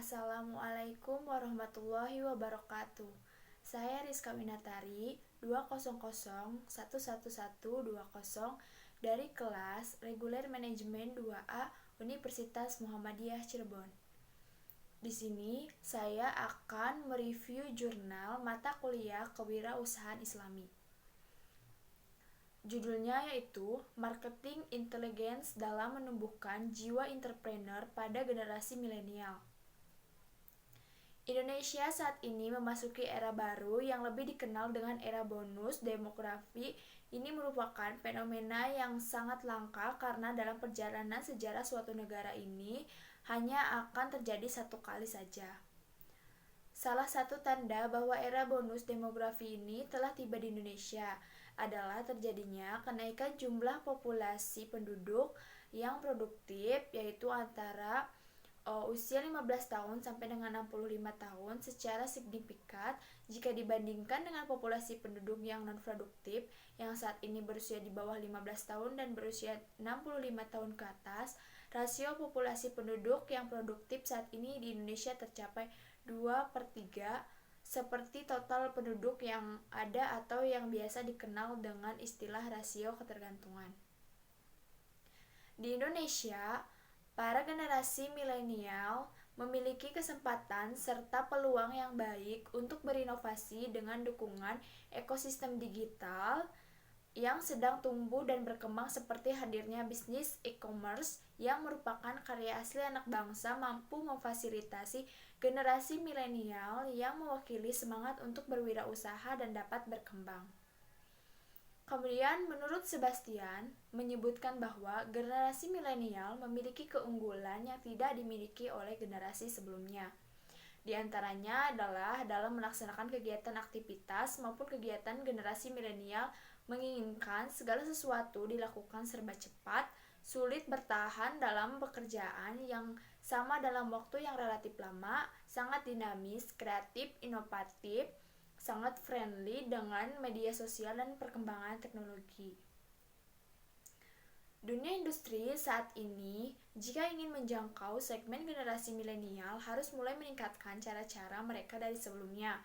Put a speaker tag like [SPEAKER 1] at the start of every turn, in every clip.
[SPEAKER 1] Assalamualaikum warahmatullahi wabarakatuh. Saya Rizka Winatari 200111120 dari kelas Reguler Manajemen 2A Universitas Muhammadiyah Cirebon. Di sini saya akan mereview jurnal mata kuliah Kewirausahaan Islami. Judulnya yaitu Marketing Intelligence dalam Menumbuhkan Jiwa Entrepreneur pada Generasi Milenial. Indonesia saat ini memasuki era baru yang lebih dikenal dengan era bonus demografi. Ini merupakan fenomena yang sangat langka karena dalam perjalanan sejarah suatu negara ini hanya akan terjadi satu kali saja. Salah satu tanda bahwa era bonus demografi ini telah tiba di Indonesia adalah terjadinya kenaikan jumlah populasi penduduk yang produktif, yaitu antara usia 15 tahun sampai dengan 65 tahun secara signifikan jika dibandingkan dengan populasi penduduk yang non-produktif yang saat ini berusia di bawah 15 tahun dan berusia 65 tahun ke atas. Rasio populasi penduduk yang produktif saat ini di Indonesia tercapai 2/3 seperti total penduduk yang ada atau yang biasa dikenal dengan istilah rasio ketergantungan. Di Indonesia, para generasi milenial memiliki kesempatan serta peluang yang baik untuk berinovasi dengan dukungan ekosistem digital yang sedang tumbuh dan berkembang seperti hadirnya bisnis e-commerce yang merupakan karya asli anak bangsa mampu memfasilitasi generasi milenial yang mewakili semangat untuk berwirausaha dan dapat berkembang. Kemudian menurut Sebastian menyebutkan bahwa generasi milenial memiliki keunggulan yang tidak dimiliki oleh generasi sebelumnya. Di antaranya adalah dalam melaksanakan kegiatan aktivitas maupun kegiatan generasi milenial menginginkan segala sesuatu dilakukan serba cepat, sulit bertahan dalam pekerjaan yang sama dalam waktu yang relatif lama, sangat dinamis, kreatif, inovatif, sangat friendly dengan media sosial dan perkembangan teknologi. Dunia industri saat ini, jika ingin menjangkau segmen generasi milenial, harus mulai meningkatkan cara-cara mereka dari sebelumnya.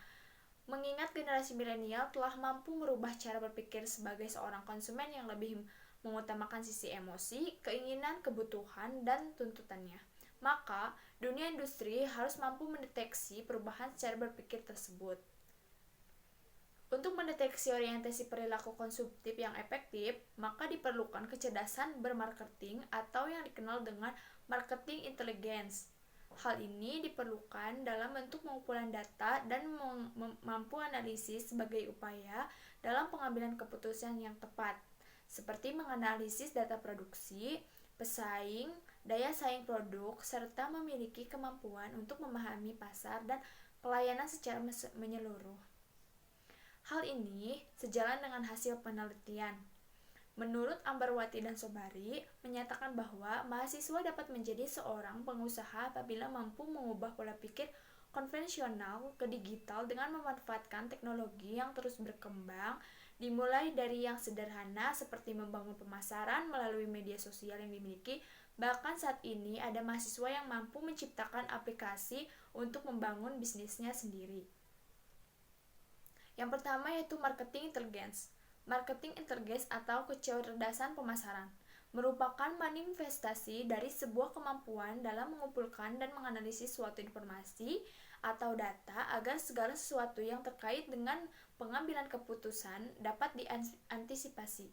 [SPEAKER 1] Mengingat generasi milenial telah mampu merubah cara berpikir sebagai seorang konsumen yang lebih mengutamakan sisi emosi, keinginan, kebutuhan, dan tuntutannya. Maka, dunia industri harus mampu mendeteksi perubahan cara berpikir tersebut. Untuk mendeteksi orientasi perilaku konsumtif yang efektif, maka diperlukan kecerdasan bermarketing atau yang dikenal dengan marketing intelligence. Hal ini diperlukan dalam bentuk pengumpulan data dan mampu analisis sebagai upaya dalam pengambilan keputusan yang tepat, seperti menganalisis data produksi, pesaing, daya saing produk, serta memiliki kemampuan untuk memahami pasar dan pelayanan secara menyeluruh. Hal ini sejalan dengan hasil penelitian. Menurut Ambarwati dan Sobari, menyatakan bahwa mahasiswa dapat menjadi seorang pengusaha apabila mampu mengubah pola pikir konvensional ke digital dengan memanfaatkan teknologi yang terus berkembang, dimulai dari yang sederhana seperti membangun pemasaran melalui media sosial yang dimiliki. Bahkan saat ini ada mahasiswa yang mampu menciptakan aplikasi untuk membangun bisnisnya sendiri. Yang pertama yaitu marketing intelligence. Marketing intelligence atau kecerdasan pemasaran merupakan manifestasi dari sebuah kemampuan dalam mengumpulkan dan menganalisis suatu informasi atau data agar segala sesuatu yang terkait dengan pengambilan keputusan dapat diantisipasi.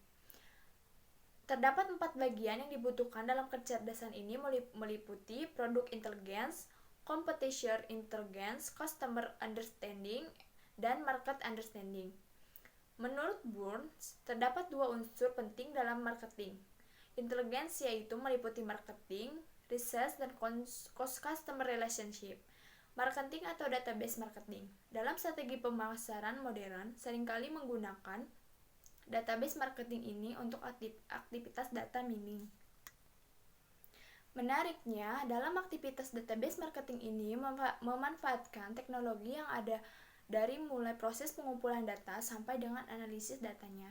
[SPEAKER 1] Terdapat 4 bagian yang dibutuhkan dalam kecerdasan ini meliputi product intelligence, competition intelligence, customer understanding, dan market understanding. Menurut Burns, terdapat 2 unsur penting dalam marketing intelligence, yaitu meliputi marketing, research, dan customer relationship. Marketing atau database marketing dalam strategi pemasaran modern seringkali menggunakan database marketing ini untuk aktivitas data mining. Menariknya, dalam aktivitas database marketing ini memanfaatkan teknologi yang ada dari mulai proses pengumpulan data sampai dengan analisis datanya.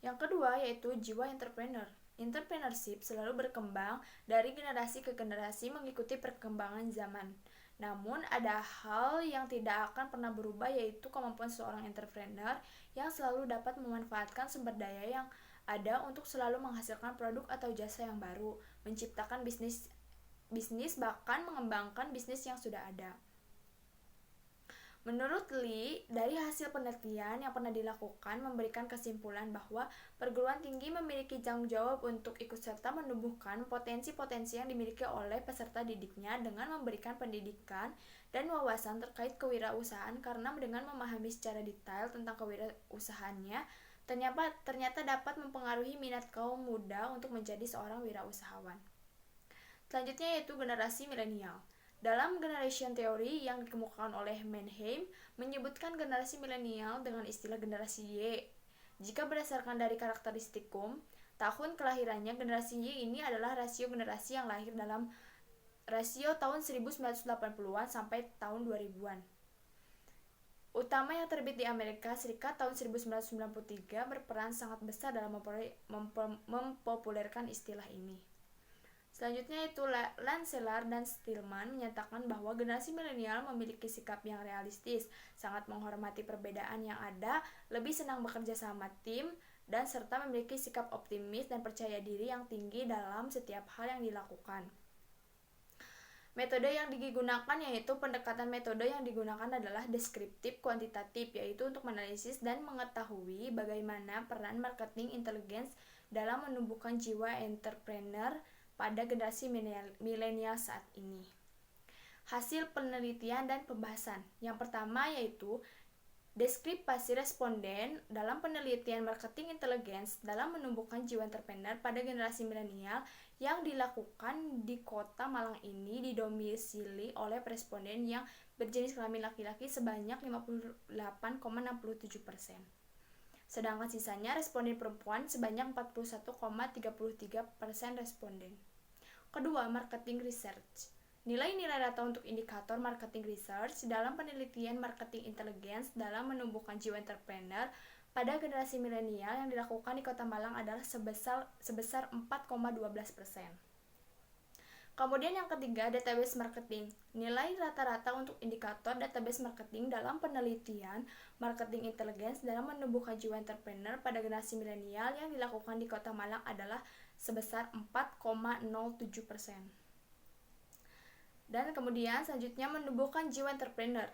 [SPEAKER 1] Yang kedua yaitu jiwa entrepreneur. Entrepreneurship selalu berkembang dari generasi ke generasi mengikuti perkembangan zaman. Namun ada hal yang tidak akan pernah berubah, yaitu kemampuan seorang entrepreneur yang selalu dapat memanfaatkan sumber daya yang ada untuk selalu menghasilkan produk atau jasa yang baru, menciptakan bisnis bahkan mengembangkan bisnis yang sudah ada. Menurut Lee, dari hasil penelitian yang pernah dilakukan memberikan kesimpulan bahwa perguruan tinggi memiliki tanggung jawab untuk ikut serta menumbuhkan potensi-potensi yang dimiliki oleh peserta didiknya dengan memberikan pendidikan dan wawasan terkait kewirausahaan, karena dengan memahami secara detail tentang kewirausahaannya ternyata dapat mempengaruhi minat kaum muda untuk menjadi seorang wirausahawan. Selanjutnya yaitu generasi milenial. Dalam generation theory yang dikemukakan oleh Mannheim, menyebutkan generasi milenial dengan istilah generasi Y. Jika berdasarkan dari karakteristikum, tahun kelahirannya, generasi Y ini adalah rasio generasi yang lahir dalam rasio tahun 1980-an sampai tahun 2000-an. Utama yang terbit di Amerika Serikat tahun 1993 berperan sangat besar dalam mempopulerkan istilah ini. Selanjutnya itu Lancelar dan Stillman menyatakan bahwa generasi milenial memiliki sikap yang realistis, sangat menghormati perbedaan yang ada, lebih senang bekerja sama tim, dan serta memiliki sikap optimis dan percaya diri yang tinggi dalam setiap hal yang dilakukan. Metode yang digunakan yaitu pendekatan metode yang digunakan adalah deskriptif kuantitatif, yaitu untuk menganalisis dan mengetahui bagaimana peran marketing intelligence dalam menumbuhkan jiwa entrepreneur pada generasi milenial saat ini. Hasil penelitian dan pembahasan. Yang pertama yaitu deskripsi responden dalam penelitian marketing intelligence dalam menumbuhkan jiwa entrepreneur pada generasi milenial yang dilakukan di Kota Malang ini didomisili oleh responden yang berjenis kelamin laki-laki sebanyak 58,67%. Sedangkan sisanya responden perempuan sebanyak 41,33% responden. Kedua, marketing research. Nilai-nilai data untuk indikator marketing research dalam penelitian marketing intelligence dalam menumbuhkan jiwa entrepreneur pada generasi milenial yang dilakukan di Kota Malang adalah sebesar 4,12%. Kemudian yang ketiga, database marketing. Nilai rata-rata untuk indikator database marketing dalam penelitian marketing intelligence dalam menumbuhkan jiwa entrepreneur pada generasi milenial yang dilakukan di Kota Malang adalah sebesar 4,07%. Dan kemudian selanjutnya menumbuhkan jiwa entrepreneur.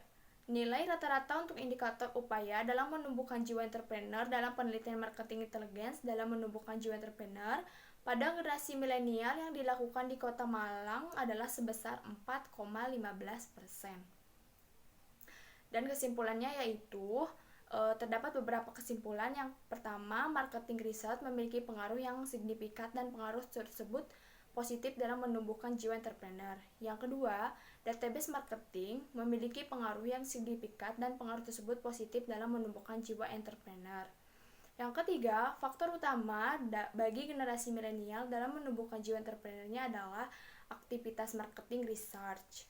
[SPEAKER 1] Nilai rata-rata untuk indikator upaya dalam menumbuhkan jiwa entrepreneur dalam penelitian marketing intelligence dalam menumbuhkan jiwa entrepreneur pada generasi milenial yang dilakukan di Kota Malang adalah sebesar 4,15%. Dan kesimpulannya yaitu terdapat beberapa kesimpulan. Yang pertama, marketing research memiliki pengaruh yang signifikan dan pengaruh tersebut positif dalam menumbuhkan jiwa entrepreneur. Yang kedua, database marketing memiliki pengaruh yang signifikan dan pengaruh tersebut positif dalam menumbuhkan jiwa entrepreneur. Yang ketiga, faktor utama bagi generasi milenial dalam menumbuhkan jiwa entrepreneurnya adalah aktivitas marketing research.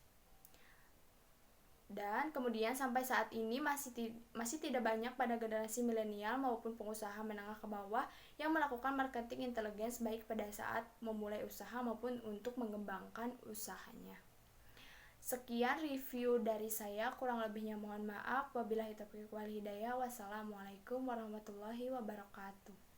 [SPEAKER 1] Dan kemudian sampai saat ini masih tidak banyak pada generasi milenial maupun pengusaha menengah ke bawah yang melakukan marketing intelligence baik pada saat memulai usaha maupun untuk mengembangkan usahanya. Sekian review dari saya, kurang lebihnya mohon maaf. Wabillahi taufiq wal hidayah. Wassalamualaikum warahmatullahi wabarakatuh.